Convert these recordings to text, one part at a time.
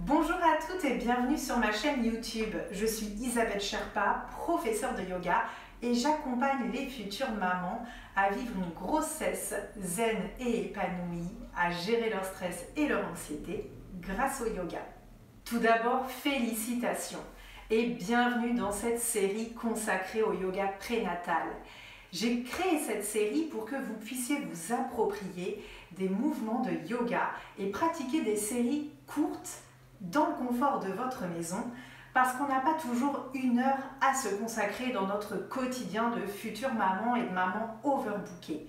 Bonjour à toutes et bienvenue sur ma chaîne YouTube. Je suis Isabelle Sherpa, professeure de yoga et j'accompagne les futures mamans à vivre une grossesse zen et épanouie, à gérer leur stress et leur anxiété grâce au yoga. Tout d'abord, félicitations et bienvenue dans cette série consacrée au yoga prénatal. J'ai créé cette série pour que vous puissiez vous approprier des mouvements de yoga et pratiquer des séries courtes dans le confort de votre maison, parce qu'on n'a pas toujours une heure à se consacrer dans notre quotidien de future maman et de maman overbookée.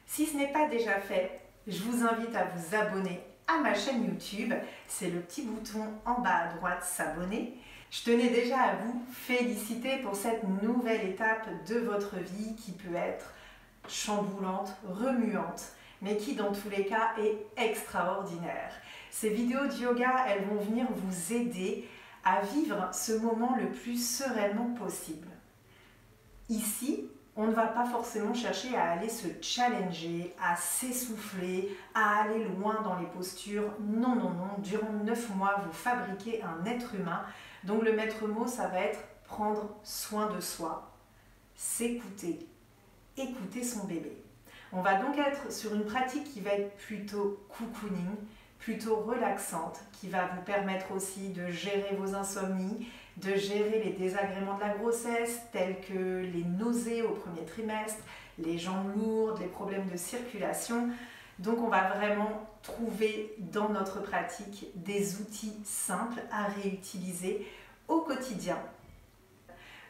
Si ce n'est pas déjà fait, je vous invite à vous abonner à ma chaîne YouTube. C'est le petit bouton en bas à droite, s'abonner. Je tenais déjà à vous féliciter pour cette nouvelle étape de votre vie qui peut être chamboulante, remuante, mais qui dans tous les cas est extraordinaire. Ces vidéos de yoga, elles vont venir vous aider à vivre ce moment le plus sereinement possible. Ici, on ne va pas forcément chercher à aller se challenger, à s'essouffler, à aller loin dans les postures. Non, non, non. Durant 9 mois, vous fabriquez un être humain. Donc le maître mot, ça va être prendre soin de soi, s'écouter, écouter son bébé. On va donc être sur une pratique qui va être plutôt cocooning, plutôt relaxante, qui va vous permettre aussi de gérer vos insomnies, de gérer les désagréments de la grossesse, tels que les nausées au premier trimestre, les jambes lourdes, les problèmes de circulation. Donc on va vraiment trouver dans notre pratique des outils simples à réutiliser au quotidien.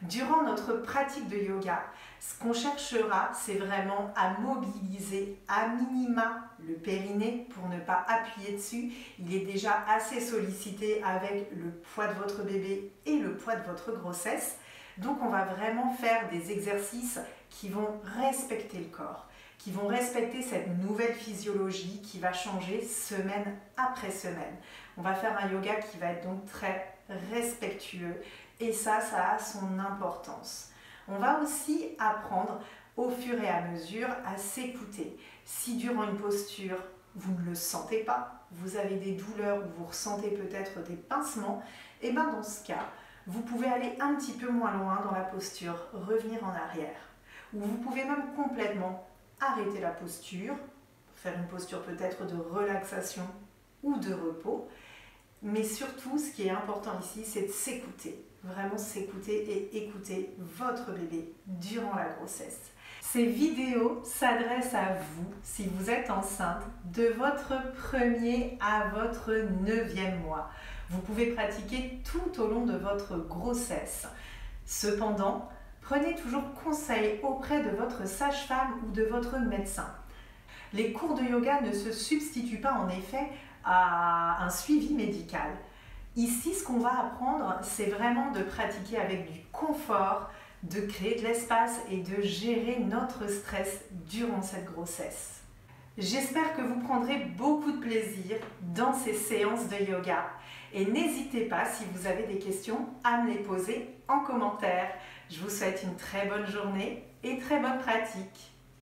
Durant notre pratique de yoga, ce qu'on cherchera, c'est vraiment à mobiliser à minima le périnée pour ne pas appuyer dessus. Il est déjà assez sollicité avec le poids de votre bébé et le poids de votre grossesse. Donc on va vraiment faire des exercices qui vont respecter le corps, qui vont respecter cette nouvelle physiologie qui va changer semaine après semaine. On va faire un yoga qui va être donc très respectueux et ça a son importance. On va aussi apprendre au fur et à mesure à s'écouter. Si durant une posture, vous ne le sentez pas, vous avez des douleurs ou vous ressentez peut-être des pincements, et bien dans ce cas, vous pouvez aller un petit peu moins loin dans la posture, revenir en arrière. Ou vous pouvez même complètement arrêter la posture, faire une posture peut-être de relaxation ou de repos. Mais surtout, ce qui est important ici, c'est de s'écouter. Vraiment s'écouter et écouter votre bébé durant la grossesse. Ces vidéos s'adressent à vous, si vous êtes enceinte, de votre 1er à votre 9e mois. Vous pouvez pratiquer tout au long de votre grossesse. Cependant, prenez toujours conseil auprès de votre sage-femme ou de votre médecin. Les cours de yoga ne se substituent pas en effet à un suivi médical. Ici, ce qu'on va apprendre, c'est vraiment de pratiquer avec du confort, de créer de l'espace et de gérer notre stress durant cette grossesse. J'espère que vous prendrez beaucoup de plaisir dans ces séances de yoga. Et n'hésitez pas, si vous avez des questions, à me les poser en commentaire. Je vous souhaite une très bonne journée et très bonne pratique.